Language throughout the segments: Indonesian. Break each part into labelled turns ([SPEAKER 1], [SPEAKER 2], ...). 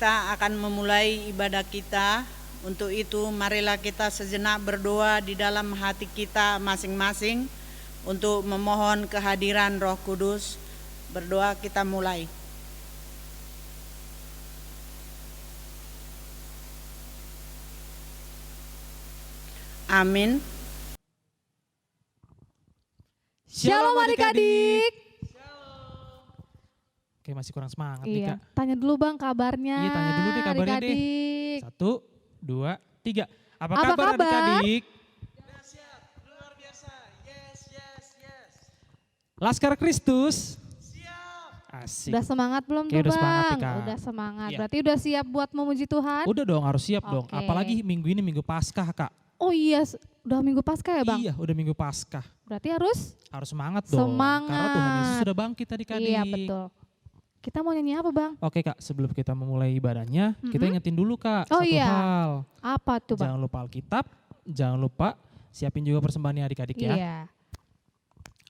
[SPEAKER 1] kita akan memulai ibadah kita. Untuk itu marilah kita sejenak berdoa di dalam hati kita masing-masing untuk memohon kehadiran Roh Kudus. Berdoa, kita mulai. Amin.
[SPEAKER 2] Shalom adik-adik.
[SPEAKER 3] Oke, masih kurang semangat nih Kak.
[SPEAKER 2] Tanya dulu Bang kabarnya.
[SPEAKER 3] Iya, tanya dulu deh kabarnya deh.
[SPEAKER 2] Adik-adik.
[SPEAKER 3] 1, 2, 3. Apa
[SPEAKER 2] Apa
[SPEAKER 3] kabar
[SPEAKER 2] kabar?
[SPEAKER 3] adik-adik?
[SPEAKER 1] Dahsyat, luar biasa. Yes.
[SPEAKER 3] Laskar Kristus.
[SPEAKER 1] Siap.
[SPEAKER 3] Asik.
[SPEAKER 2] Udah semangat belum
[SPEAKER 3] Oke,
[SPEAKER 2] tuh
[SPEAKER 3] udah semangat
[SPEAKER 2] Bang?
[SPEAKER 3] nih, Kak.
[SPEAKER 2] Udah semangat.
[SPEAKER 3] Iya.
[SPEAKER 2] Berarti udah siap buat memuji Tuhan?
[SPEAKER 3] Udah dong, harus siap dong.
[SPEAKER 2] Oke.
[SPEAKER 3] Apalagi minggu ini minggu Paskah Kak.
[SPEAKER 2] Oh iya, udah minggu Paskah ya Bang?
[SPEAKER 3] Iya, udah minggu Paskah.
[SPEAKER 2] Berarti harus?
[SPEAKER 3] Harus semangat dong.
[SPEAKER 2] Semangat.
[SPEAKER 3] Karena Tuhan Yesus sudah bangkit adik-adik.
[SPEAKER 2] Iya betul. Kita mau nyanyi apa Bang?
[SPEAKER 3] Oke Kak, sebelum kita memulai ibadahnya, kita ingetin dulu Kak
[SPEAKER 2] Oh
[SPEAKER 3] satu
[SPEAKER 2] iya.
[SPEAKER 3] hal.
[SPEAKER 2] Apa tuh Bang?
[SPEAKER 3] Jangan lupa Alkitab, jangan lupa siapin juga persembahannya adik-adik ya.
[SPEAKER 2] Iya.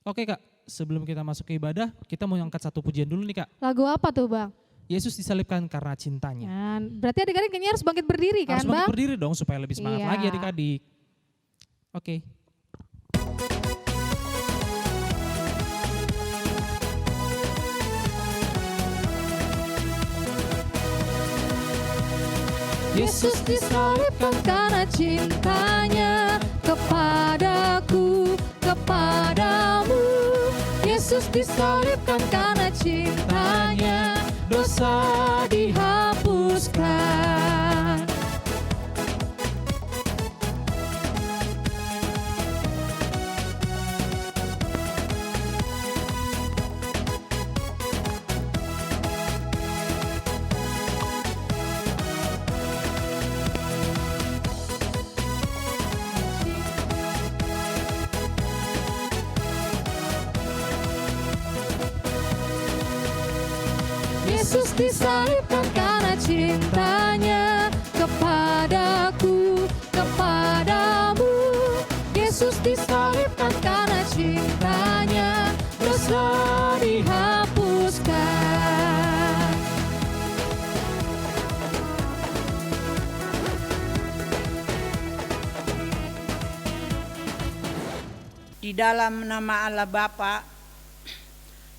[SPEAKER 3] Oke Kak, sebelum kita masuk ke ibadah, kita mau angkat satu pujian dulu nih Kak.
[SPEAKER 2] Lagu apa tuh Bang?
[SPEAKER 3] Yesus disalibkan karena cintanya.
[SPEAKER 2] Berarti adik-adik kayaknya harus bangkit berdiri kan
[SPEAKER 3] Harus bangkit
[SPEAKER 2] Bang?
[SPEAKER 3] berdiri dong supaya lebih semangat
[SPEAKER 2] Iya.
[SPEAKER 3] lagi adik-adik. Oke.
[SPEAKER 2] Yesus disalibkan karena cintanya kepadaku, kepadamu. Yesus disalibkan karena cintanya, dosa dihapuskan. Yesus disalibkan karena cintanya kepadaku, kepadamu. Yesus disalibkan karena cintanya, dosa dihapuskan.
[SPEAKER 1] Di dalam nama Allah Bapa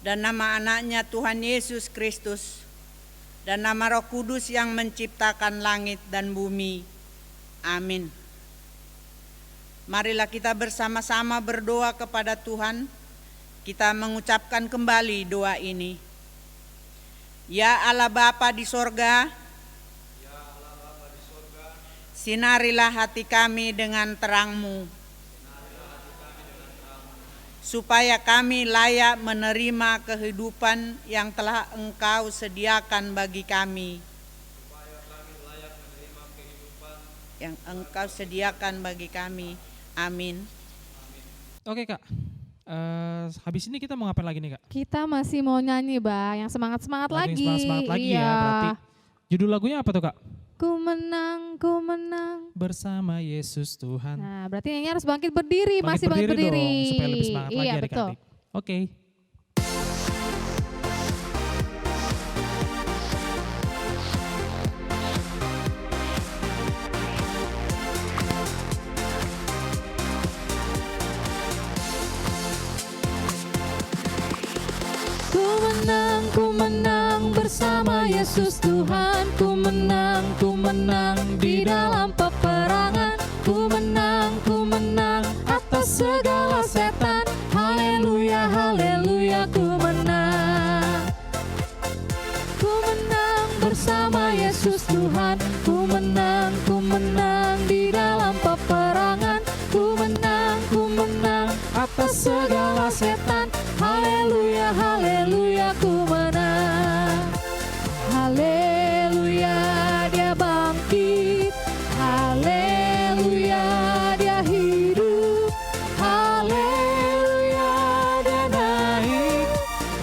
[SPEAKER 1] dan nama anaknya Tuhan Yesus Kristus dan nama Roh Kudus yang menciptakan langit dan bumi. Amin. Marilah kita bersama-sama berdoa kepada Tuhan. Kita mengucapkan kembali doa ini. Ya Allah Bapa di sorga, sinarilah hati kami dengan terang-Mu, supaya kami layak menerima kehidupan yang telah Engkau sediakan bagi kami. Yang Engkau sediakan bagi kami. Amin.
[SPEAKER 3] Oke Kak, habis ini kita mau ngapain lagi nih Kak?
[SPEAKER 2] Kita masih mau nyanyi Bang, yang semangat-semangat lagi.
[SPEAKER 3] Semangat lagi
[SPEAKER 2] Iya.
[SPEAKER 3] ya berarti. Judul lagunya apa tuh Kak?
[SPEAKER 2] Ku menang, ku menang.
[SPEAKER 3] Bersama Yesus Tuhan.
[SPEAKER 2] Nah, berarti nyanyi harus bangkit berdiri, masih bangkit
[SPEAKER 3] dong,
[SPEAKER 2] berdiri.
[SPEAKER 3] supaya lebih semangat lagi
[SPEAKER 2] Iya, betul.
[SPEAKER 3] adik-adik. Oke.
[SPEAKER 2] Ku menang bersama Yesus Tuhan. Ku menang di dalam peperangan. Ku menang atas segala setan. Haleluya, haleluya, ku menang. Ku menang bersama Yesus Tuhan. Ku menang di dalam peperangan. Ku menang atas segala setan. Haleluya, haleluya, ku menang. Haleluya, dia bangkit. Haleluya, dia hidup. Haleluya, dia naik.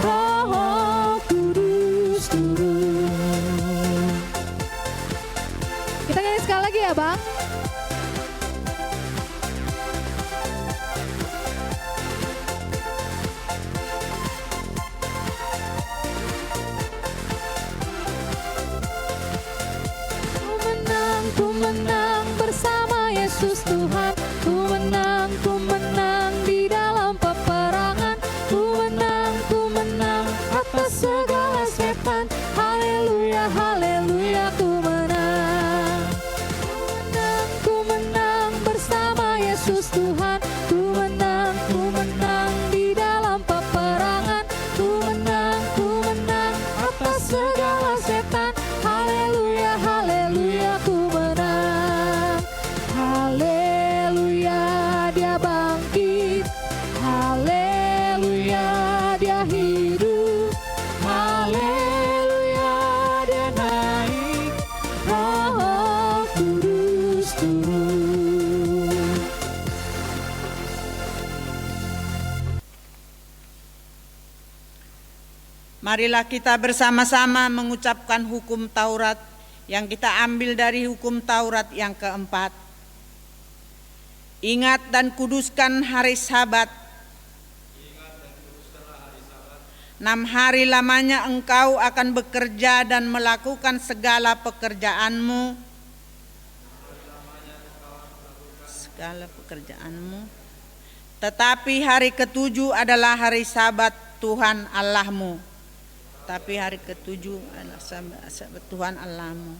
[SPEAKER 2] Roh Kudus turun. Kita nyanyi sekali lagi ya Bang. ku menang bersama Yesus Tuhan. Ku menang di dalam peperangan. Ku menang atas segala setan. Haleluya, haleluya, ku menang. Ku menang bersama Yesus Tuhan. Ku menang di dalam peperangan. Ku menang atas segala setan. Haleluya, haleluya, ku menang. Haleluya, dia bangkit. Haleluya, dia hidup. Haleluya, dia naik. Roh Kudus turun.
[SPEAKER 1] Marilah kita bersama-sama mengucapkan hukum Taurat yang kita ambil dari hukum Taurat yang keempat. Ingat dan kuduskan hari Sabat. 6 hari lamanya engkau akan bekerja dan melakukan segala pekerjaanmu. Tetapi hari ketujuh adalah hari Sabat Tuhan Allahmu. Tuhan Allahmu.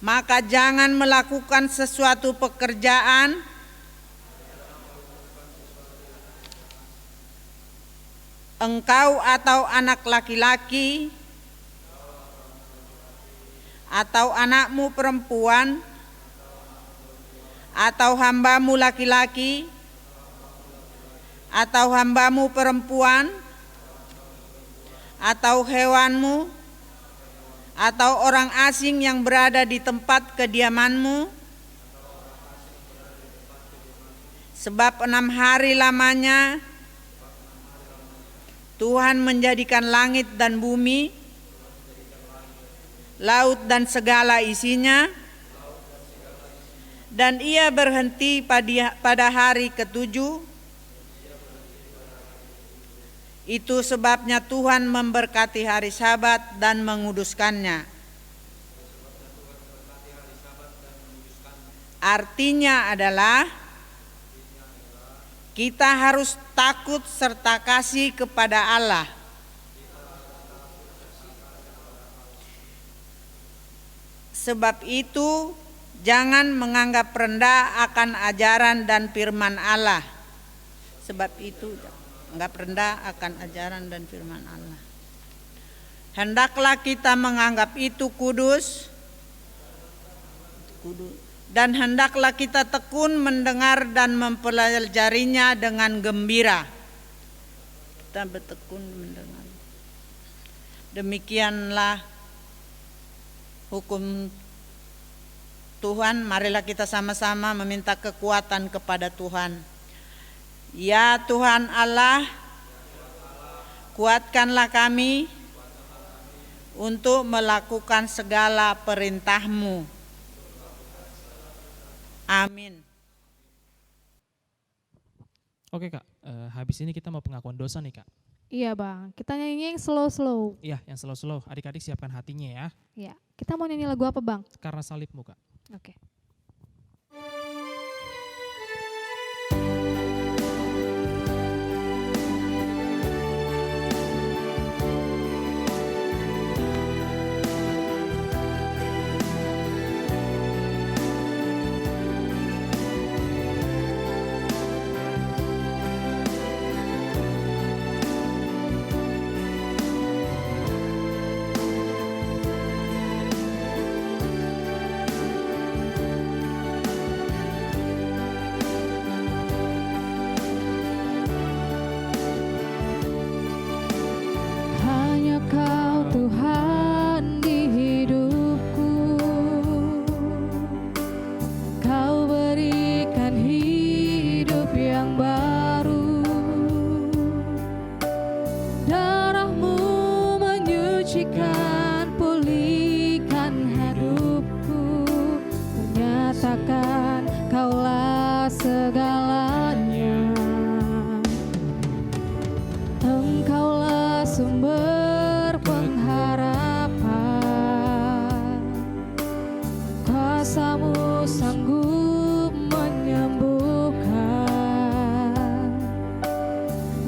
[SPEAKER 1] Maka jangan melakukan sesuatu pekerjaan engkau atau anak laki-laki atau anakmu perempuan atau hambamu laki-laki atau hambamu perempuan atau hewanmu atau orang asing yang berada di tempat kediamanmu, sebab 6 hari lamanya Tuhan menjadikan langit dan bumi, laut dan segala isinya, dan ia berhenti pada hari ketujuh. Itu sebabnya Tuhan memberkati hari Sabat dan menguduskannya. Artinya adalah kita harus takut serta kasih kepada Allah. Sebab itu jangan menganggap rendah akan ajaran dan firman Allah. Hendaklah kita menganggap itu kudus, dan hendaklah kita tekun mendengar dan mempelajarinya dengan gembira. Kita bertekun mendengar. Demikianlah hukum Tuhan. Marilah kita sama-sama meminta kekuatan kepada Tuhan. Ya Tuhan Allah, kuatkanlah kami untuk melakukan segala perintah-Mu. Amin.
[SPEAKER 3] Oke Kak, habis ini kita mau pengakuan dosa nih Kak.
[SPEAKER 2] Iya Bang, kita nyanyi yang slow-slow.
[SPEAKER 3] Iya, yang slow-slow. Adik-adik siapkan hatinya ya.
[SPEAKER 2] Iya, kita mau nyanyi lagu apa Bang?
[SPEAKER 3] Karena salibmu Kak.
[SPEAKER 2] Oke. Kuasamu Engkau sanggup menyembuhkan.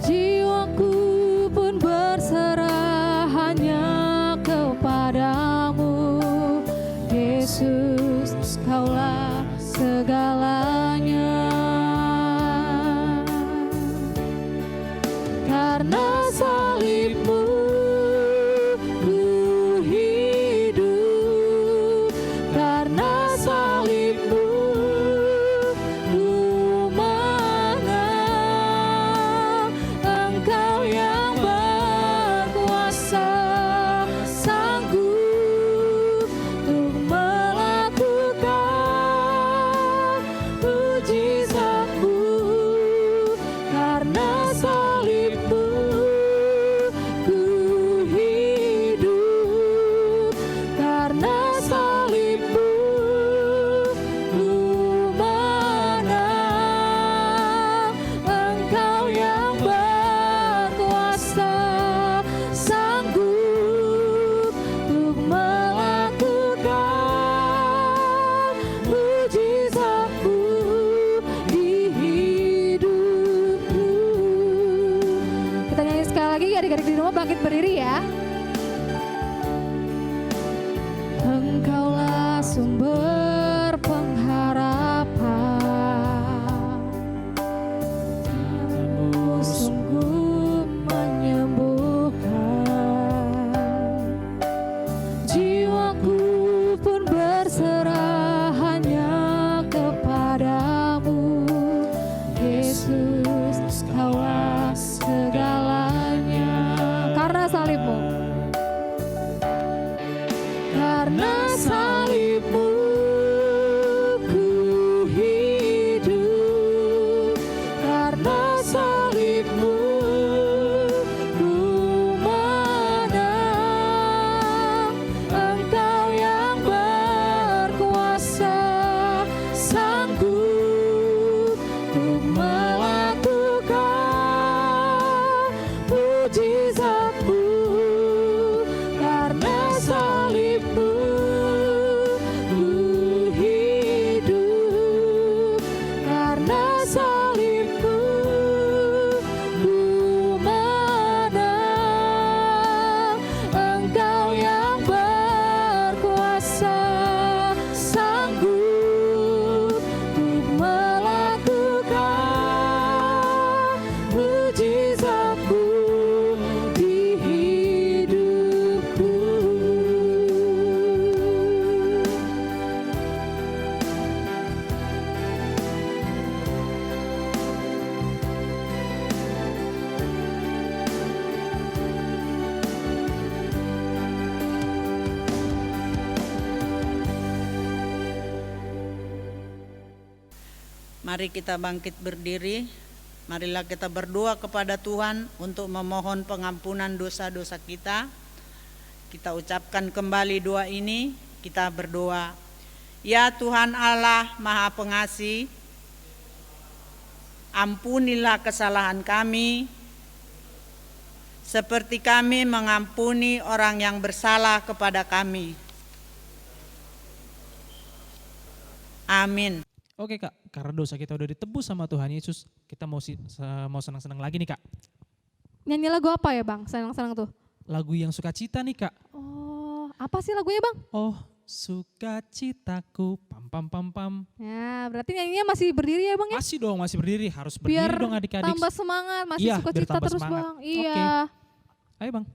[SPEAKER 2] Jiwaku pun berserah hanya kepadamu. Yesus, Kaulah segalanya. Karena salib-Mu ku hidup, karena salib-Mu ku menang. Engkau yang berkuasa, sanggup untuk melakukan mujizat-Mu. Karena salib-Mu ku hidup, karena salib-Mu ku menang. Engkau yang berkuasa, sanggup untuk melakukan mujizat-Mu di hidupku. Kita nyanyi sekali lagi, adik-adik di rumah bangkit berdiri ya. Engkaulah sumber pengharapan, Mu sungguh menyembuhkan. Jiwaku pun berserah hanya kepadamu. Yesus, Kaulah segalanya. Karena salib-Mu, karena salib-Mu ku hidup, karena salib-Mu ku menang. Engkau yang berkuasa, sanggup untuk melakukan mujizat-Mu. Karena salib-Mu ku hidup, karena salib-Mu ku menang. Engkau yang berkuasa, sanggup untuk melakukan mujizat-Mu di hidupku.
[SPEAKER 1] Mari kita bangkit berdiri. Marilah kita berdoa kepada Tuhan untuk memohon pengampunan dosa-dosa kita. Kita ucapkan kembali doa ini. Kita berdoa. Ya Tuhan Allah Maha Pengasih, ampunilah kesalahan kami, seperti kami mengampuni orang yang bersalah kepada kami. Amin.
[SPEAKER 3] Oke Kak, karena dosa kita udah ditebus sama Tuhan Yesus, kita mau senang-senang lagi nih Kak.
[SPEAKER 2] Nyanyi lagu apa ya Bang? Senang-senang tuh.
[SPEAKER 3] Lagu yang sukacita nih Kak.
[SPEAKER 2] Oh, apa sih lagunya Bang?
[SPEAKER 3] Oh, sukacitaku, pam pam pam pam.
[SPEAKER 2] Ya, berarti nyanyinya masih berdiri ya Bang ya?
[SPEAKER 3] Masih dong, masih berdiri, harus berdiri
[SPEAKER 2] Biar
[SPEAKER 3] dong adik-adik.
[SPEAKER 2] tambah semangat, masih
[SPEAKER 3] Iya,
[SPEAKER 2] suka
[SPEAKER 3] biar
[SPEAKER 2] cita
[SPEAKER 3] tambah
[SPEAKER 2] terus
[SPEAKER 3] semangat.
[SPEAKER 2] Bang. Iya.
[SPEAKER 3] Ayo Bang.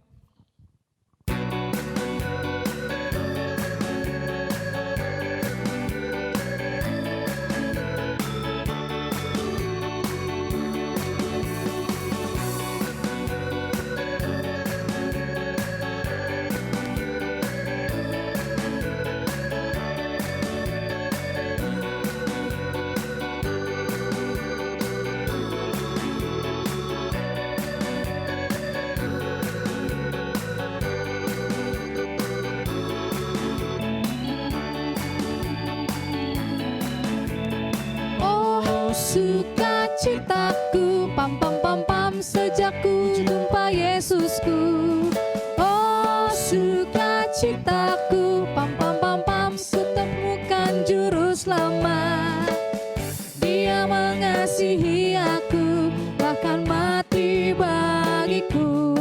[SPEAKER 2] Sukacitaku, pam pam pam pam, sejak ku jumpa Yesusku. Oh sukacitaku, pam pam pam pam, ku temukan juru selamat. Dia mengasihi aku, bahkan mati bagiku.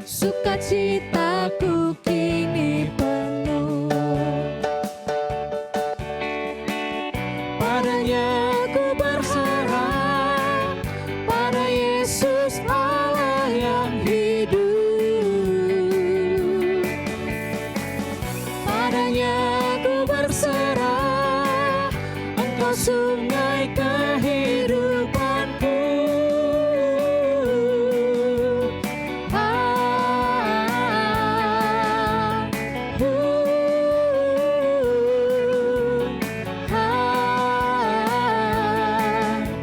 [SPEAKER 2] Sukacitaku kini penuh.
[SPEAKER 3] Padanya
[SPEAKER 2] Aku berserah pada Yesus Allah yang hidup. Padanya aku berserah, Engkau sungai kehidupanku.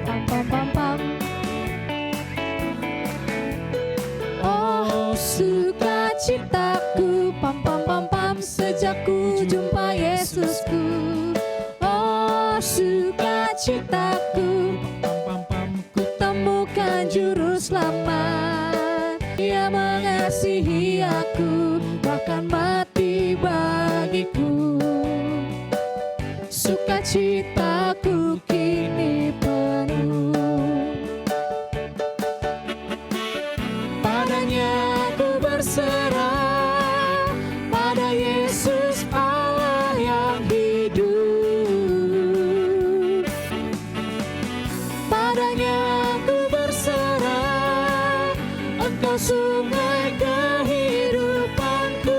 [SPEAKER 2] Pam, pam, pam, pam. Oh, sukacitaku, pam pam pam pam, sejak ku jumpa Yesusku. Oh, sukacitaku, ku temukan juru selamat. Dia mengasihi aku, bahkan mati bagiku. Sukacitaku kini penuh. Padanya aku berserah, pada Yesus Allah yang hidup. Padanya aku berserah, Engkau sungai kehidupanku.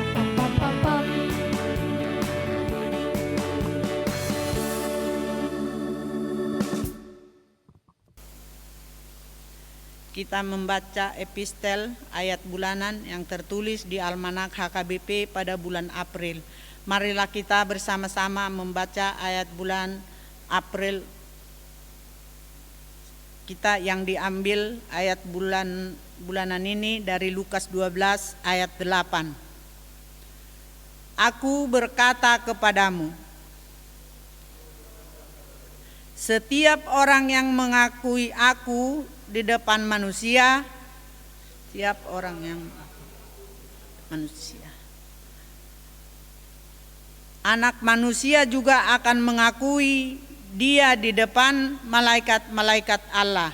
[SPEAKER 2] Pam, pam, pam, pam.
[SPEAKER 1] Kita membaca epistel ayat bulanan yang tertulis di Almanak HKBP pada bulan April. Marilah kita bersama-sama membaca ayat bulan April kita yang diambil ayat bulanan ini dari Lukas 12 ayat 8. Aku berkata kepadamu, setiap orang yang mengakui aku di depan manusia, setiap orang yang manusia, Anak Manusia juga akan mengakui dia di depan malaikat-malaikat Allah.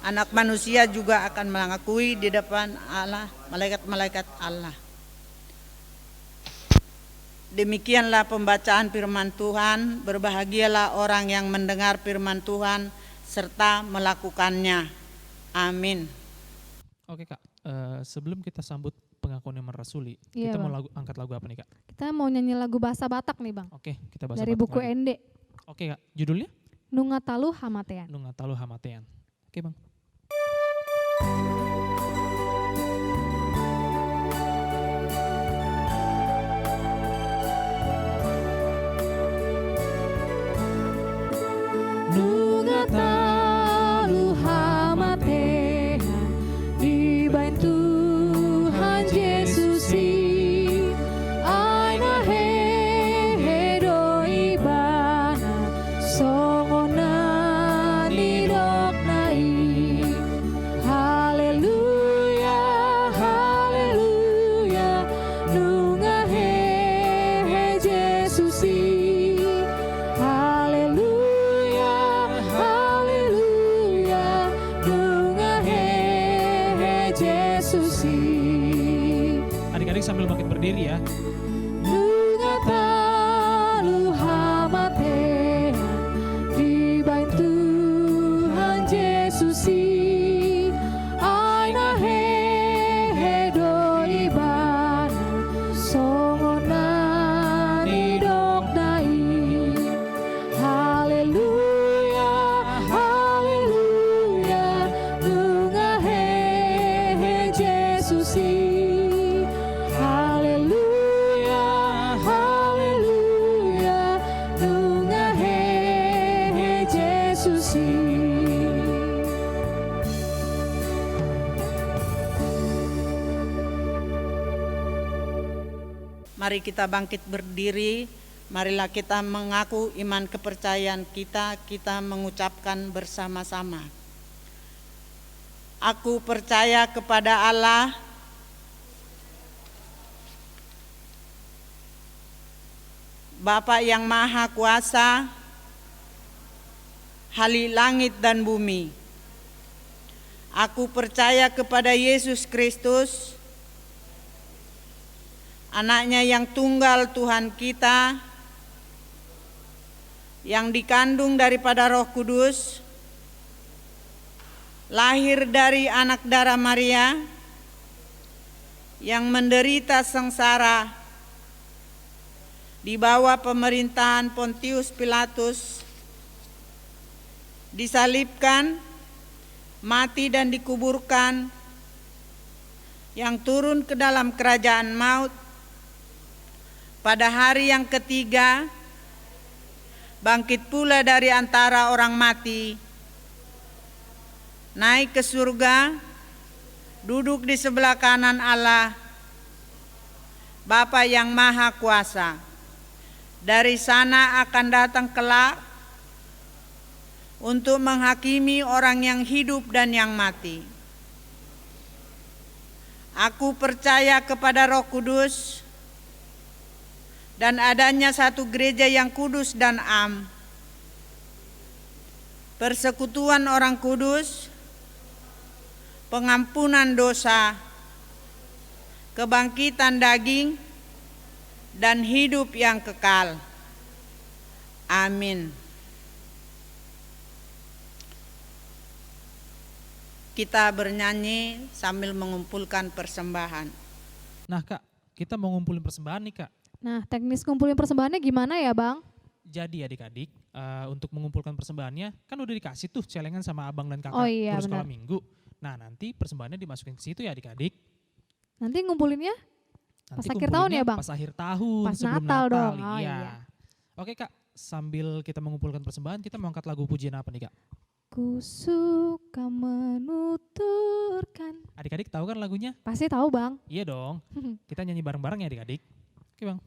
[SPEAKER 1] Anak Manusia juga akan mengakui di depan Allah, malaikat-malaikat Allah. Demikianlah pembacaan firman Tuhan. Berbahagialah orang yang mendengar firman Tuhan serta melakukannya. Amin.
[SPEAKER 3] Oke Kak, sebelum kita sambut pengakuan yang merasuli,
[SPEAKER 2] Iya,
[SPEAKER 3] kita mau
[SPEAKER 2] Bang.
[SPEAKER 3] angkat lagu apa nih Kak?
[SPEAKER 2] Kita mau nyanyi lagu bahasa Batak nih Bang,
[SPEAKER 3] Oke, kita bahas
[SPEAKER 2] dari
[SPEAKER 3] Batak
[SPEAKER 2] buku
[SPEAKER 3] lagi.
[SPEAKER 2] Ende,
[SPEAKER 3] Oke Kak, judulnya?
[SPEAKER 2] Nungatalu Hamatean.
[SPEAKER 3] Nungatalu Hamatean. Oke Bang.
[SPEAKER 2] Nungatalu Hamatean, dibain Tuhan Yesus aina hedo ibana songona nidok nai. Haleluya, haleluya, nunga Yesus. Haleluya, haleluya, nunga Yesus.
[SPEAKER 3] Adik-adik sambil bangkit berdiri ya.
[SPEAKER 2] Nungatalu hamatean, dibain Tuhan Yesus aina hedo ibana songona nidok nai. Haleluya, haleluya, nunga Yesus. Haleluya, haleluya, nunga Yesus.
[SPEAKER 1] Mari kita bangkit berdiri Marilah kita mengaku iman kepercayaan kita, kita mengucapkan bersama-sama. Aku percaya kepada Allah, Bapa yang Maha Kuasa, Halik langit dan bumi. Aku percaya kepada Yesus Kristus, Anaknya yang tunggal Tuhan kita, yang dikandung daripada Roh Kudus, lahir dari anak darah Maria, yang menderita sengsara di bawah pemerintahan Pontius Pilatus, disalibkan, mati dan dikuburkan, yang turun ke dalam kerajaan maut, pada hari yang ketiga bangkit pula dari antara orang mati, naik ke surga, duduk di sebelah kanan Allah, Bapa yang Maha Kuasa. Dari sana akan datang kelak untuk menghakimi orang yang hidup dan yang mati. Aku percaya kepada Roh Kudus dan adanya satu gereja yang kudus dan am, persekutuan orang kudus, pengampunan dosa, kebangkitan daging, dan hidup yang kekal. Amin. Kita bernyanyi sambil mengumpulkan persembahan.
[SPEAKER 3] Nah Kak, kita mau ngumpulin persembahan nih Kak.
[SPEAKER 2] Nah, teknis ngumpulin persembahannya gimana ya, Bang?
[SPEAKER 3] Jadi adik-adik, untuk mengumpulkan persembahannya kan udah dikasih tuh celengan sama abang dan kakak
[SPEAKER 2] Oh iya,
[SPEAKER 3] guru sekolah
[SPEAKER 2] benar.
[SPEAKER 3] minggu. Nah nanti persembahannya dimasukin ke situ ya adik-adik.
[SPEAKER 2] Nanti ngumpulinnya
[SPEAKER 3] Nanti
[SPEAKER 2] Pas akhir tahun ya,
[SPEAKER 3] kumpulinnya
[SPEAKER 2] Bang?
[SPEAKER 3] Pas akhir tahun,
[SPEAKER 2] Pas
[SPEAKER 3] sebelum
[SPEAKER 2] Natal
[SPEAKER 3] Natal.
[SPEAKER 2] dong. Oh,
[SPEAKER 3] Iya.
[SPEAKER 2] iya.
[SPEAKER 3] Oke Kak, sambil kita mengumpulkan persembahan, kita mau angkat lagu pujian apa nih Kak?
[SPEAKER 2] Ku suka menuturkan.
[SPEAKER 3] Adik-adik tahu kan lagunya?
[SPEAKER 2] Pasti tahu, Bang.
[SPEAKER 3] Iya dong. Kita nyanyi bareng-bareng ya adik-adik. Oke Bang.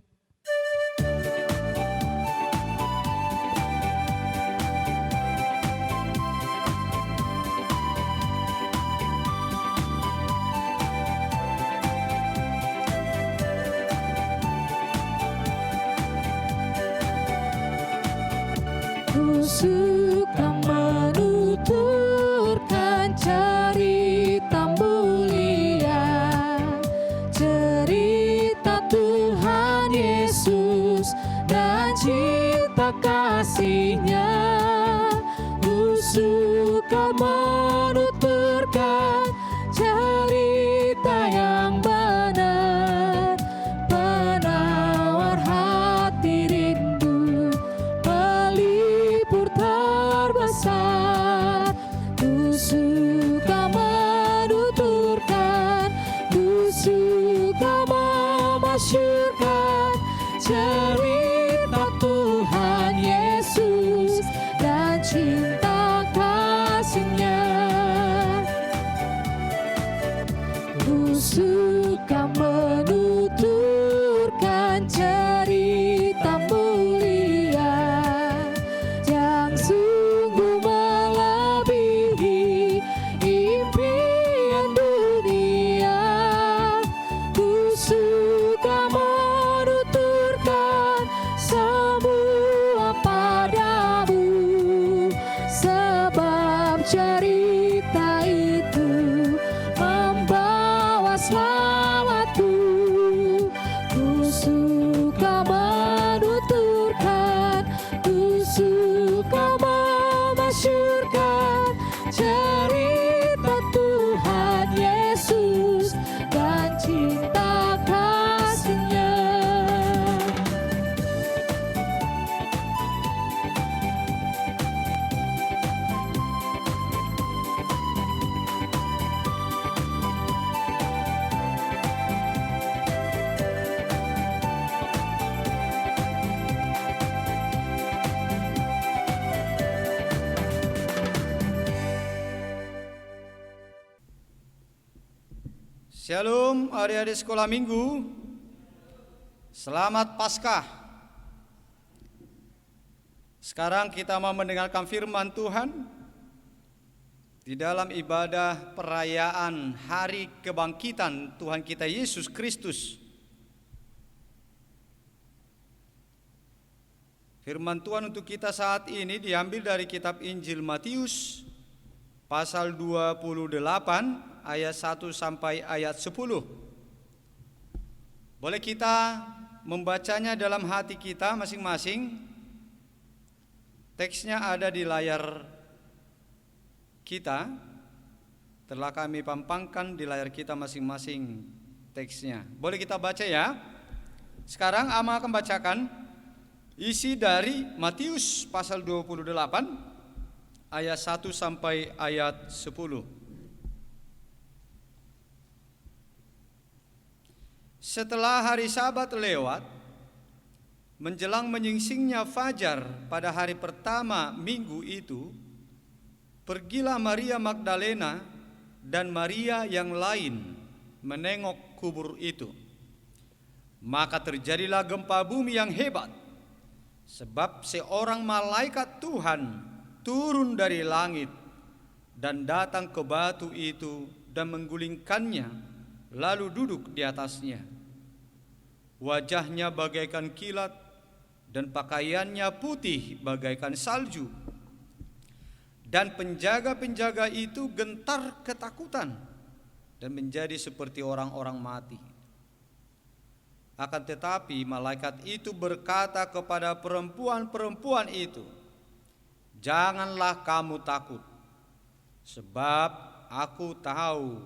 [SPEAKER 2] Ku suka menuturkan cerita mulia, cerita Tuhan Yesus dan cinta kasih-Nya. Ku suka menuturkan cerita yang benar, penawar hati rindu, pelipur terbesar. Ku suka menuturkan, ku suka memasyurkan cerita Tuhan Yesus dan cinta kasih-Nya. Ku suka menuturkan cerita mulia yang sungguh melebihi impian dunia. Ku suka menuturkan semua padamu, sebab cerita itu membawa selamatku. Ku suka menuturkan, ku suka memasyurkan cerita Tuhan Yesus dan cinta kasih-Nya.
[SPEAKER 4] Shalom adik-adik sekolah minggu, selamat Paskah. Sekarang kita mau mendengarkan firman Tuhan di dalam ibadah perayaan Hari Kebangkitan Tuhan kita Yesus Kristus. Firman Tuhan untuk kita saat ini diambil dari kitab Injil Matius pasal 28 ayat 1 sampai ayat 10. Boleh kita membacanya dalam hati kita masing-masing. Teksnya ada di layar kita. Telah kami pampangkan di layar kita masing-masing teksnya. Boleh kita baca ya. Sekarang Ama akan bacakan isi dari Matius pasal 28 ayat 1 sampai ayat 10. Setelah hari Sabat lewat, menjelang menyingsingnya fajar pada hari pertama minggu itu, pergilah Maria Magdalena dan Maria yang lain menengok kubur itu. Maka terjadilah gempa bumi yang hebat, sebab seorang malaikat Tuhan turun dari langit dan datang ke batu itu dan menggulingkannya, lalu duduk di atasnya. Wajahnya bagaikan kilat dan pakaiannya putih bagaikan salju. Dan penjaga-penjaga itu gentar ketakutan dan menjadi seperti orang-orang mati. Akan tetapi malaikat itu berkata kepada perempuan-perempuan itu, "Janganlah kamu takut, sebab aku tahu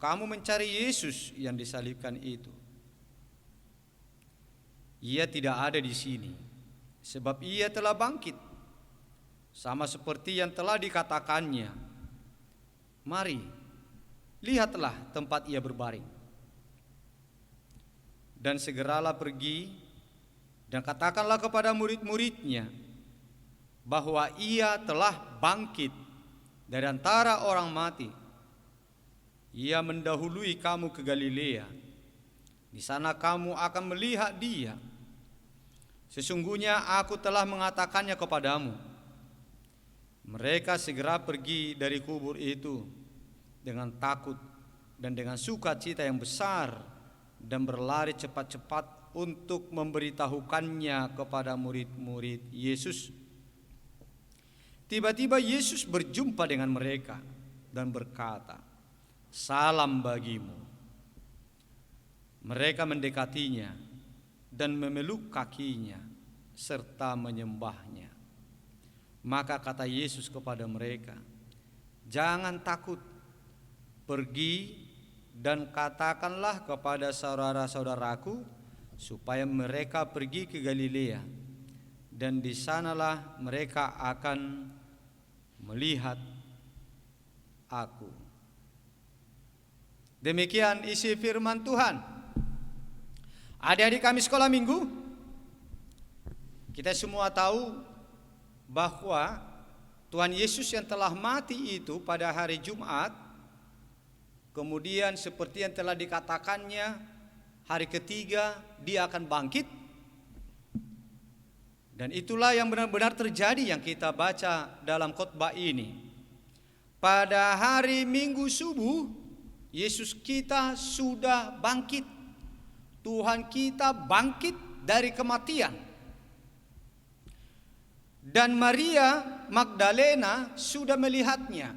[SPEAKER 4] kamu mencari Yesus yang disalibkan itu. Ia tidak ada di sini, sebab ia telah bangkit, sama seperti yang telah dikatakannya. Mari, lihatlah tempat ia berbaring. Dan segeralah pergi dan katakanlah kepada murid-muridnya bahwa ia telah bangkit dari antara orang mati. Ia mendahului kamu ke Galilea. Di sana kamu akan melihat dia. Sesungguhnya aku telah mengatakannya kepadamu." Mereka segera pergi dari kubur itu dengan takut dan dengan sukacita yang besar, dan berlari cepat-cepat untuk memberitahukannya kepada murid-murid Yesus. Tiba-tiba Yesus berjumpa dengan mereka dan berkata, "Salam bagimu." Mereka mendekatinya dan memeluk kakinya serta menyembahnya. Maka kata Yesus kepada mereka, "Jangan takut, pergi dan katakanlah kepada saudara-saudaraku supaya mereka pergi ke Galilea, dan di sanalah mereka akan melihat aku." Demikian isi firman Tuhan. Adik-adik kami sekolah minggu, kita semua tahu bahwa Tuhan Yesus yang telah mati itu pada hari Jumat, kemudian seperti yang telah dikatakannya, hari ketiga dia akan bangkit. Dan itulah yang benar-benar terjadi yang kita baca dalam khotbah ini. Pada hari Minggu subuh, Yesus kita sudah bangkit. Tuhan kita bangkit dari kematian. Dan Maria Magdalena sudah melihatnya.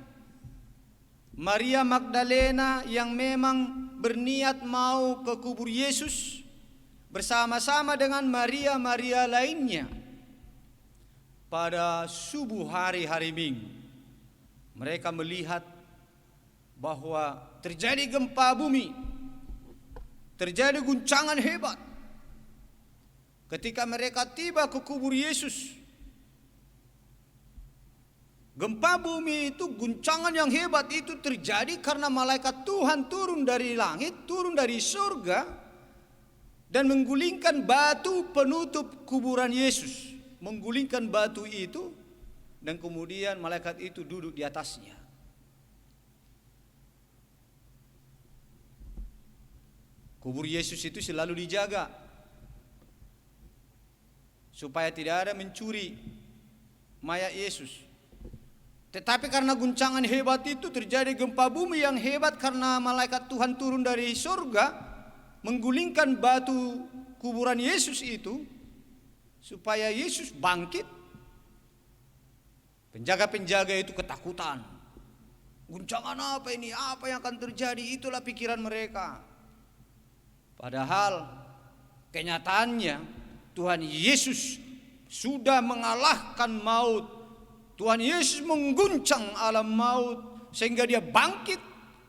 [SPEAKER 4] Maria Magdalena yang memang berniat mau ke kubur Yesus bersama-sama dengan Maria-Maria lainnya. Pada subuh hari Minggu, mereka melihat bahwa terjadi gempa bumi, terjadi guncangan hebat. Ketika mereka tiba ke kubur Yesus, gempa bumi itu, guncangan yang hebat itu terjadi karena malaikat Tuhan turun dari langit, turun dari surga, dan menggulingkan batu penutup kuburan Yesus. Menggulingkan batu itu, dan kemudian malaikat itu duduk di atasnya. Kubur Yesus itu selalu dijaga supaya tidak ada mencuri mayat Yesus. Tetapi karena guncangan hebat itu terjadi gempa bumi yang hebat karena malaikat Tuhan turun dari surga menggulingkan batu kuburan Yesus itu supaya Yesus bangkit. Penjaga-penjaga itu ketakutan. Guncangan apa ini? Apa yang akan terjadi? Itulah pikiran mereka. Padahal kenyataannya Tuhan Yesus sudah mengalahkan maut. Tuhan Yesus mengguncang alam maut sehingga dia bangkit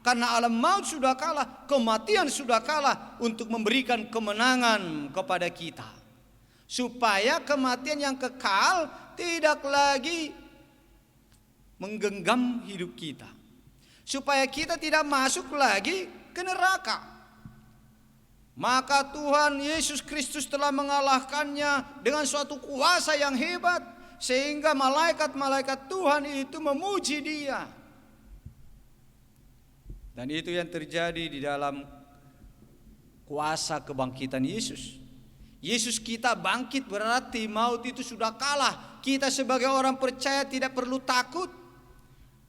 [SPEAKER 4] karena alam maut sudah kalah, kematian sudah kalah untuk memberikan kemenangan kepada kita. Supaya kematian yang kekal tidak lagi menggenggam hidup kita. Supaya kita tidak masuk lagi ke neraka. Maka Tuhan Yesus Kristus telah mengalahkannya dengan suatu kuasa yang hebat, sehingga malaikat-malaikat Tuhan itu memuji Dia. Dan itu yang terjadi di dalam kuasa kebangkitan Yesus. Yesus kita bangkit berarti maut itu sudah kalah. Kita sebagai orang percaya tidak perlu takut.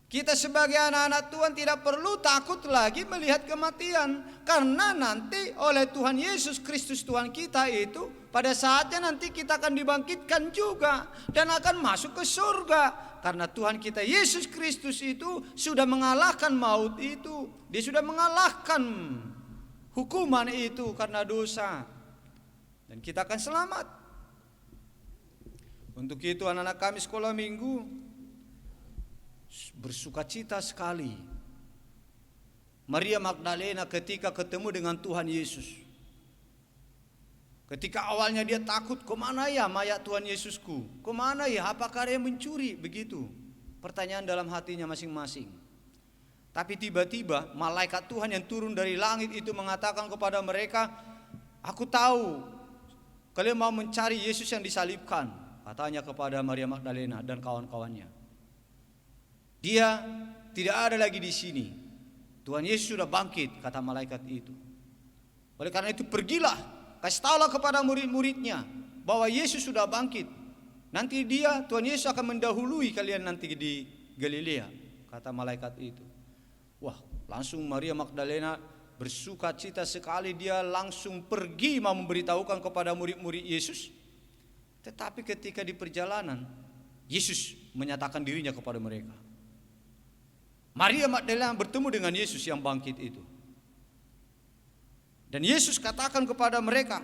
[SPEAKER 4] Kita sebagai anak-anak Tuhan tidak perlu takut lagi melihat kematian. Karena nanti oleh Tuhan Yesus Kristus Tuhan kita itu, pada saatnya nanti kita akan dibangkitkan juga dan akan masuk ke surga. Karena Tuhan kita Yesus Kristus itu sudah mengalahkan maut itu. Dia sudah mengalahkan hukuman itu karena dosa. Dan kita akan selamat. Untuk itu anak-anak kami sekolah minggu bersukacita sekali. Maria Magdalena ketika ketemu dengan Tuhan Yesus. Ketika awalnya dia takut, kemana ya mayat Tuhan Yesusku? Kemana ya? Apakah dia mencuri? Begitu pertanyaan dalam hatinya masing-masing. Tapi tiba-tiba malaikat Tuhan yang turun dari langit itu mengatakan kepada mereka, aku tahu kalian mau mencari Yesus yang disalibkan, katanya kepada Maria Magdalena dan kawan-kawannya. Dia tidak ada lagi di sini. Tuhan Yesus sudah bangkit, kata malaikat itu. Oleh karena itu pergilah, kasih tahulah kepada murid-muridnya bahwa Yesus sudah bangkit. Nanti dia, Tuhan Yesus akan mendahului kalian nanti di Galilea, kata malaikat itu. Wah, langsung Maria Magdalena bersukacita sekali, dia langsung pergi mau memberitahukan kepada murid-murid Yesus. Tetapi ketika di perjalanan, Yesus menyatakan dirinya kepada mereka. Maria Magdalena bertemu dengan Yesus yang bangkit itu. Dan Yesus katakan kepada mereka,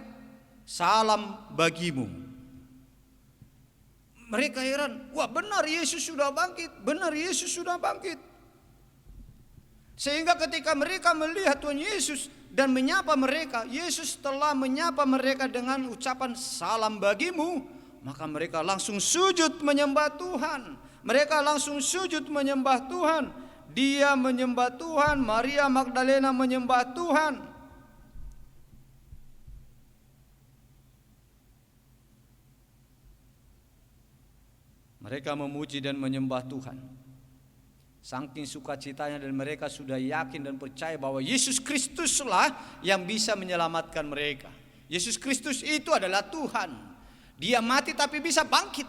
[SPEAKER 4] salam bagimu. Mereka heran, wah benar Yesus sudah bangkit, benar Yesus sudah bangkit. Sehingga ketika mereka melihat Tuhan Yesus dan menyapa mereka, Yesus telah menyapa mereka dengan ucapan salam bagimu, maka mereka langsung sujud menyembah Tuhan. Mereka langsung sujud menyembah Tuhan. Dia menyembah Tuhan, Maria Magdalena menyembah Tuhan. Mereka memuji dan menyembah Tuhan. Saking sukacitanya dan mereka sudah yakin dan percaya bahwa Yesus Kristuslah yang bisa menyelamatkan mereka. Yesus Kristus itu adalah Tuhan. Dia mati tapi bisa bangkit.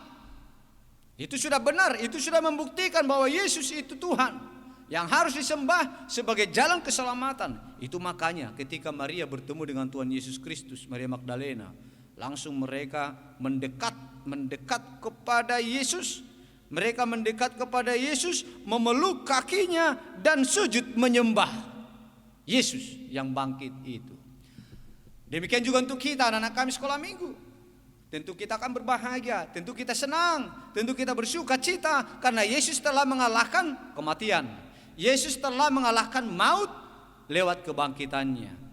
[SPEAKER 4] Itu sudah benar, itu sudah membuktikan bahwa Yesus itu Tuhan yang harus disembah sebagai jalan keselamatan. Itu makanya ketika Maria bertemu dengan Tuhan Yesus Kristus, Maria Magdalena, langsung mereka mendekat kepada Yesus. Mereka mendekat kepada Yesus, memeluk kakinya dan sujud menyembah Yesus yang bangkit itu. Demikian juga untuk kita anak-anak kami sekolah minggu. Tentu kita akan berbahagia, tentu kita senang, tentu kita bersuka cita karena Yesus telah mengalahkan kematian. Yesus telah mengalahkan maut lewat kebangkitannya.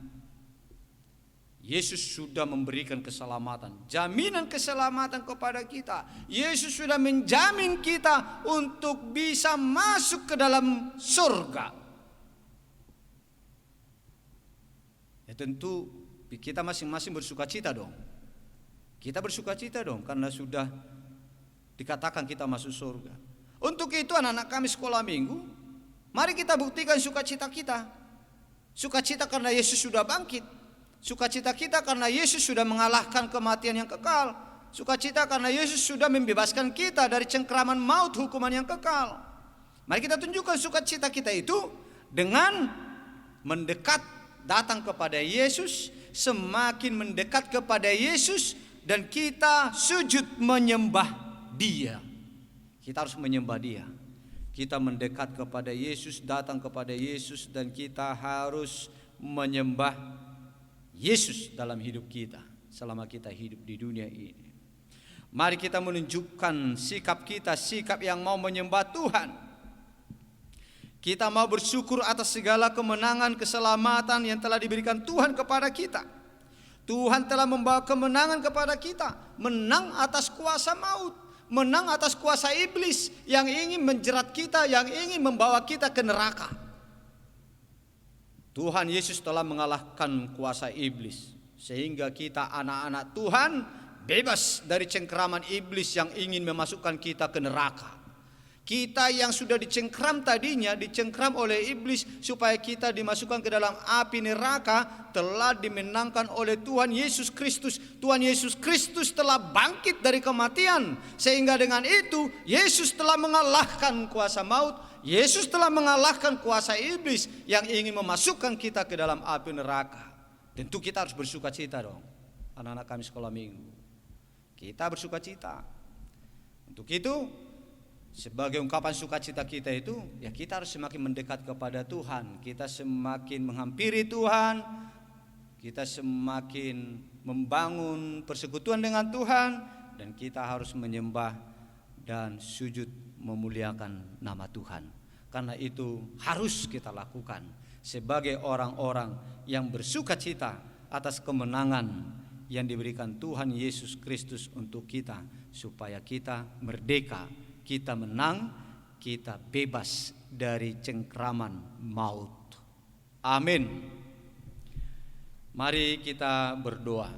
[SPEAKER 4] Yesus sudah memberikan keselamatan, jaminan keselamatan kepada kita. Yesus sudah menjamin kita untuk bisa masuk ke dalam surga. Ya tentu kita masing-masing bersuka cita dong. Kita bersuka cita dong karena sudah dikatakan kita masuk surga. Untuk itu anak-anak kami sekolah minggu, mari kita buktikan sukacita kita. Sukacita karena Yesus sudah bangkit. Sukacita kita karena Yesus sudah mengalahkan kematian yang kekal. Sukacita karena Yesus sudah membebaskan kita dari cengkraman maut, hukuman yang kekal. Mari kita tunjukkan sukacita kita itu dengan mendekat, datang kepada Yesus, semakin mendekat kepada Yesus, dan kita sujud menyembah Dia. Kita harus menyembah Dia. Kita mendekat kepada Yesus, datang kepada Yesus, dan kita harus menyembah Yesus dalam hidup kita selama kita hidup di dunia ini. Mari kita menunjukkan sikap kita, sikap yang mau menyembah Tuhan. Kita mau bersyukur atas segala kemenangan, keselamatan yang telah diberikan Tuhan kepada kita. Tuhan telah membawa kemenangan kepada kita, menang atas kuasa maut, menang atas kuasa iblis yang ingin menjerat kita, yang ingin membawa kita ke neraka. Tuhan Yesus telah mengalahkan kuasa iblis, sehingga kita anak-anak Tuhan bebas dari cengkraman iblis yang ingin memasukkan kita ke neraka. Kita yang sudah dicengkram tadinya, dicengkram oleh iblis supaya kita dimasukkan ke dalam api neraka, telah dimenangkan oleh Tuhan Yesus Kristus. Tuhan Yesus Kristus telah bangkit dari kematian, sehingga dengan itu Yesus telah mengalahkan kuasa maut. Yesus telah mengalahkan kuasa iblis yang ingin memasukkan kita ke dalam api neraka. Tentu kita harus bersukacita dong, anak-anak kami sekolah minggu. Kita bersukacita. Untuk itu, sebagai ungkapan sukacita kita itu, ya kita harus semakin mendekat kepada Tuhan. Kita semakin menghampiri Tuhan. Kita semakin membangun persekutuan dengan Tuhan. Dan kita harus menyembah dan sujud memuliakan nama Tuhan. Karena itu harus kita lakukan sebagai orang-orang yang bersukacita atas kemenangan yang diberikan Tuhan Yesus Kristus untuk kita, supaya kita merdeka, kita menang, kita bebas dari cengkraman maut. Amin. Mari kita berdoa.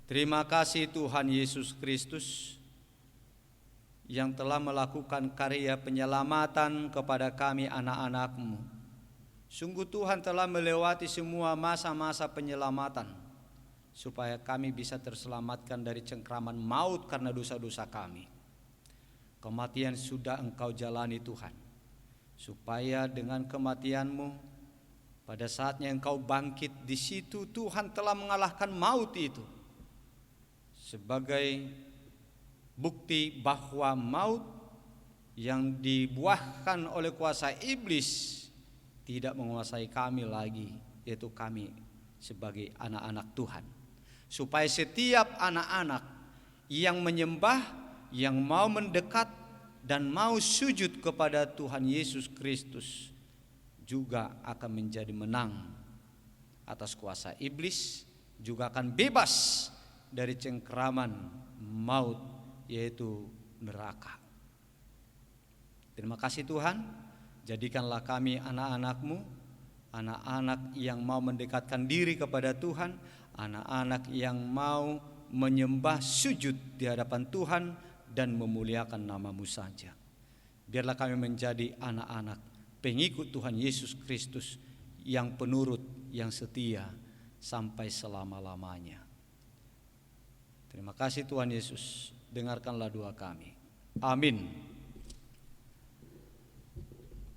[SPEAKER 4] Terima kasih Tuhan Yesus Kristus yang telah melakukan karya penyelamatan kepada kami anak-anak-Mu. Sungguh Tuhan telah melewati semua masa-masa penyelamatan supaya kami bisa terselamatkan dari cengkraman maut karena dosa-dosa kami. Kematian sudah Engkau jalani Tuhan, supaya dengan kematian-Mu pada saatnya Engkau bangkit, di situ Tuhan telah mengalahkan maut itu sebagai bukti bahwa maut yang dibuahkan oleh kuasa iblis tidak menguasai kami lagi, yaitu kami sebagai anak-anak Tuhan. Supaya setiap anak-anak yang menyembah, yang mau mendekat dan mau sujud kepada Tuhan Yesus Kristus juga akan menjadi menang atas kuasa iblis, juga akan bebas dari cengkraman maut, yaitu neraka. Terima kasih Tuhan. Jadikanlah kami anak-anak-Mu, anak-anak yang mau mendekatkan diri kepada Tuhan, anak-anak yang mau menyembah sujud di hadapan Tuhan dan memuliakan nama-Mu saja. Biarlah kami menjadi anak-anak pengikut Tuhan Yesus Kristus yang penurut, yang setia sampai selama-lamanya. Terima kasih Tuhan Yesus, dengarkanlah doa kami. Amin.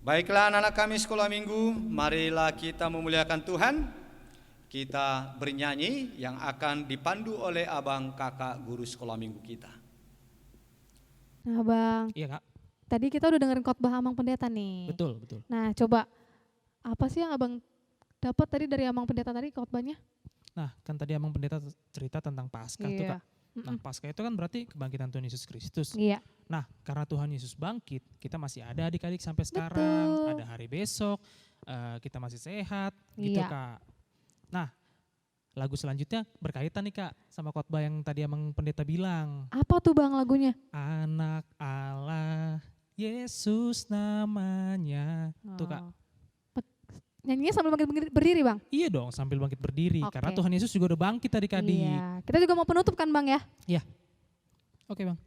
[SPEAKER 4] Baiklah anak-anak kami sekolah minggu, marilah kita memuliakan Tuhan. Kita bernyanyi yang akan dipandu oleh abang kakak guru sekolah minggu kita.
[SPEAKER 2] Nah Bang,
[SPEAKER 3] Iya Kak,
[SPEAKER 2] tadi kita udah dengerin khotbah Amang Pendeta nih.
[SPEAKER 3] betul, betul.
[SPEAKER 2] Nah coba, apa sih yang Abang dapat tadi dari Amang Pendeta tadi khotbahnya?
[SPEAKER 3] Nah kan tadi Amang Pendeta cerita tentang Paskah tuh
[SPEAKER 2] Iya.
[SPEAKER 3] Kak. Nah Paskah itu kan berarti kebangkitan Tuhan Yesus Kristus.
[SPEAKER 2] Iya.
[SPEAKER 3] Nah karena Tuhan Yesus bangkit, kita masih ada adik-adik sampai sekarang,
[SPEAKER 2] Betul.
[SPEAKER 3] ada hari besok, kita masih sehat gitu
[SPEAKER 2] Iya.
[SPEAKER 3] Kak. Nah lagu selanjutnya berkaitan nih Kak sama khotbah yang tadi Amang Pendeta bilang.
[SPEAKER 2] Apa tuh Bang lagunya?
[SPEAKER 3] Anak Allah, Yesus namanya. Tuh Kak.
[SPEAKER 2] Oh. Nyanyinya sambil bangkit berdiri Bang?
[SPEAKER 3] Iya dong sambil bangkit berdiri,
[SPEAKER 2] Oke.
[SPEAKER 3] karena Tuhan Yesus juga udah bangkit tadi Kak.
[SPEAKER 2] Iya. Kita juga mau penutup kan Bang ya?
[SPEAKER 3] Oke Bang.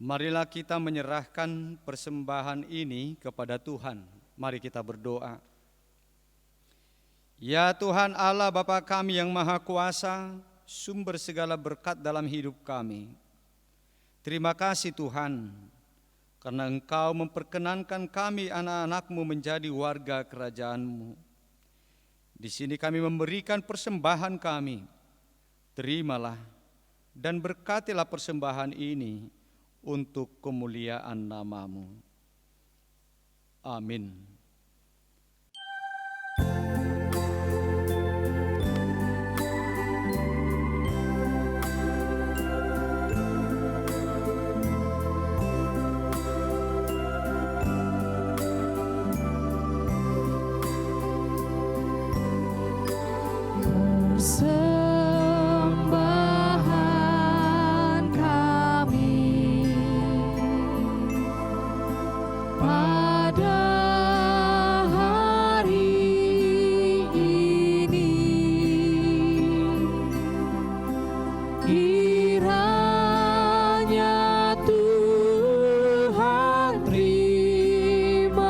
[SPEAKER 4] Marilah kita menyerahkan persembahan ini kepada Tuhan. Mari kita berdoa. Ya Tuhan Allah Bapa kami yang Maha Kuasa, sumber segala berkat dalam hidup kami. Terima kasih Tuhan, karena Engkau memperkenankan kami anak-anak-Mu menjadi warga kerajaan-Mu. Di sini kami memberikan persembahan kami. Terimalah dan berkatilah persembahan ini untuk kemuliaan nama-Mu. Amin.
[SPEAKER 2] Persembahan kami pada hari ini, kiranya Tuhan terimalah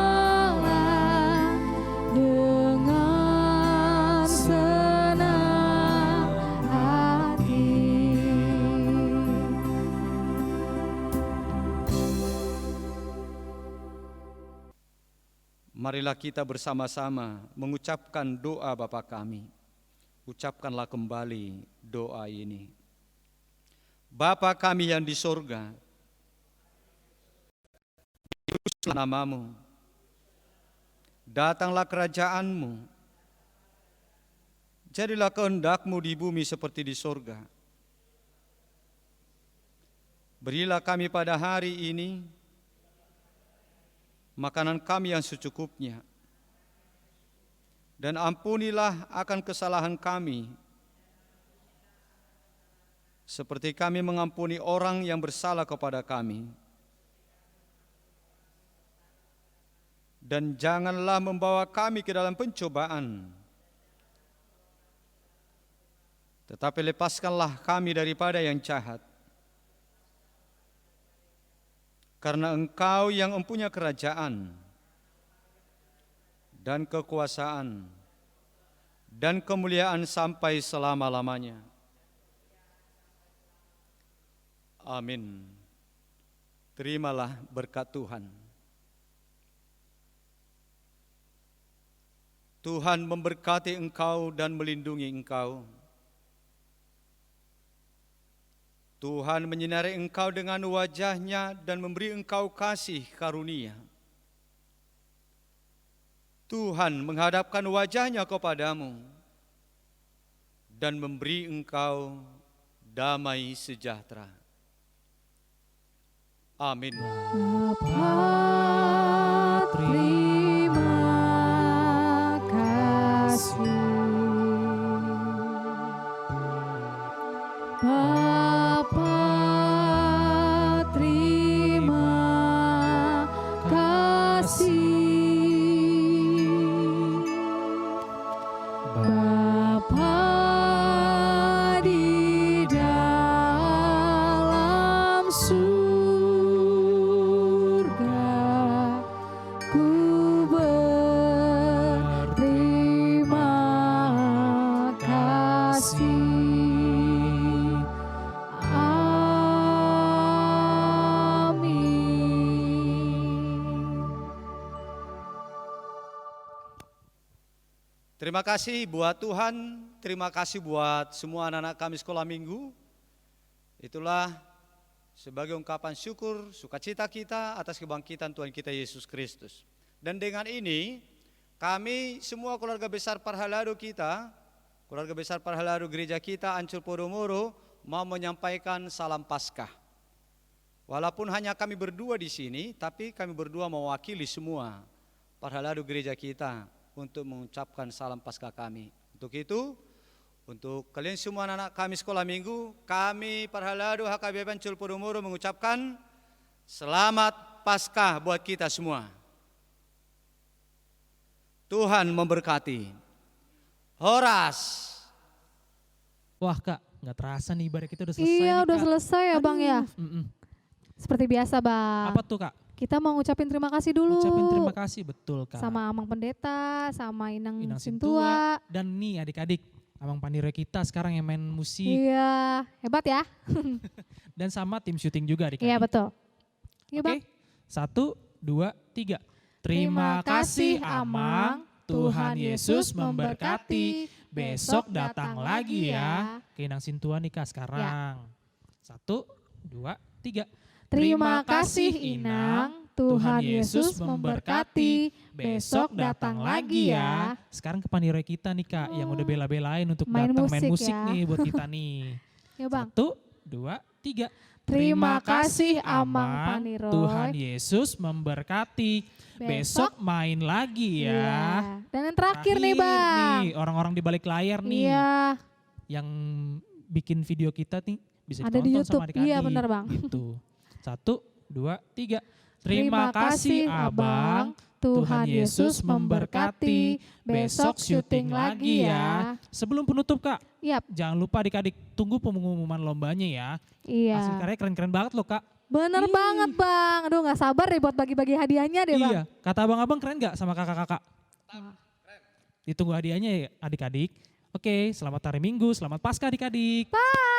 [SPEAKER 2] dengan senang hati.
[SPEAKER 4] Marilah kita bersama-sama mengucapkan doa Bapa kami. Ucapkanlah kembali doa ini. Bapa kami yang di sorga, dikuduslah nama-Mu, datanglah kerajaan-Mu, jadilah kehendak-Mu di bumi seperti di sorga. Berilah kami pada hari ini makanan kami yang secukupnya, dan ampunilah akan kesalahan kami, seperti kami mengampuni orang yang bersalah kepada kami. Dan janganlah membawa kami ke dalam pencobaan, tetapi lepaskanlah kami daripada yang jahat. Karena Engkau yang mempunyai kerajaan dan kekuasaan dan kemuliaan sampai selama-lamanya. Amin. Terimalah berkat Tuhan. Tuhan memberkati engkau dan melindungi engkau. Tuhan menyinari engkau dengan wajah-Nya dan memberi engkau kasih karunia. Tuhan menghadapkan wajah-Nya kepadamu dan memberi engkau damai sejahtera. Amin.
[SPEAKER 2] Bapa, terima kasih. Bapa, terima kasih. Bapa di dalam surga, ku berterima kasih.
[SPEAKER 4] Terima kasih buat Tuhan, terima kasih buat semua anak-anak kami sekolah minggu. Itulah sebagai ungkapan syukur, sukacita kita atas kebangkitan Tuhan kita Yesus Kristus. Dan dengan ini, kami semua keluarga besar Parhalado kita, keluarga besar Parhalado gereja kita Ancol Podomoro, mau menyampaikan salam Paskah. Walaupun hanya kami berdua di sini, tapi kami berdua mewakili semua Parhalado gereja kita untuk mengucapkan salam Paskah kami. Untuk itu, untuk kalian semua anak-anak kami sekolah minggu, kami Parhalado HKBP Ancol Podomoro mengucapkan selamat Paskah buat kita semua. Tuhan memberkati. Horas.
[SPEAKER 3] Wah Kak, nggak terasa nih ibadah kita udah selesai
[SPEAKER 2] Iya,
[SPEAKER 3] nih,
[SPEAKER 2] udah
[SPEAKER 3] Kak.
[SPEAKER 2] selesai ya Bang ya.
[SPEAKER 3] Mm-mm.
[SPEAKER 2] Seperti biasa Bang,
[SPEAKER 3] Apa tuh Kak?
[SPEAKER 2] kita mau ngucapin terima kasih dulu.
[SPEAKER 3] Ucapin terima kasih, betul Kak.
[SPEAKER 2] Sama Amang Pendeta, sama Inang,
[SPEAKER 3] Inang
[SPEAKER 2] Sintua.
[SPEAKER 3] Sintua. Dan nih adik-adik, Amang Pandiro kita sekarang yang main musik.
[SPEAKER 2] Iya, hebat ya.
[SPEAKER 3] Dan sama tim syuting juga adik-adik.
[SPEAKER 2] Iya betul. Iya
[SPEAKER 3] Oke,
[SPEAKER 2] Bang.
[SPEAKER 3] 1, 2, 3. Terima kasih Amang, Tuhan Yesus memberkati. Besok datang lagi ya. Ke Inang Sintua nih Kak sekarang. 1, 2, 3.
[SPEAKER 2] Terima kasih Inang, Tuhan Yesus memberkati. Besok datang lagi ya.
[SPEAKER 3] Sekarang ke Pandiro kita nih Kak, yang udah bela-belain untuk
[SPEAKER 2] Main
[SPEAKER 3] datang main
[SPEAKER 2] musik
[SPEAKER 3] musik
[SPEAKER 2] ya.
[SPEAKER 3] nih buat kita nih.
[SPEAKER 2] Ya Bang.
[SPEAKER 3] 1, 2, 3.
[SPEAKER 2] Terima kasih Amang Paniroy.
[SPEAKER 3] Tuhan Yesus memberkati. Besok main lagi ya.
[SPEAKER 2] Iya. Dan yang terakhir nih Bang.
[SPEAKER 3] Nih, orang-orang di balik layar nih
[SPEAKER 2] Iya,
[SPEAKER 3] yang bikin video kita nih bisa
[SPEAKER 2] ada di
[SPEAKER 3] ditonton
[SPEAKER 2] YouTube.
[SPEAKER 3] sama adik-adik.
[SPEAKER 2] Iya benar Bang.
[SPEAKER 3] Gitu. 1, 2, 3. Terima kasih Abang. Tuhan Yesus memberkati. Besok syuting lagi ya. Sebelum penutup Kak,
[SPEAKER 2] Yap,
[SPEAKER 3] jangan lupa adik-adik tunggu pengumuman lombanya ya. Hasil
[SPEAKER 2] iya.
[SPEAKER 3] karya keren-keren banget loh Kak.
[SPEAKER 2] Bener banget Bang. Aduh gak sabar deh buat bagi-bagi hadiahnya deh Bang.
[SPEAKER 3] Iya, kata abang-abang keren gak sama kakak-kakak? Ditunggu hadiahnya ya adik-adik. Oke, selamat hari Minggu, selamat Paskah adik-adik.
[SPEAKER 2] Bye.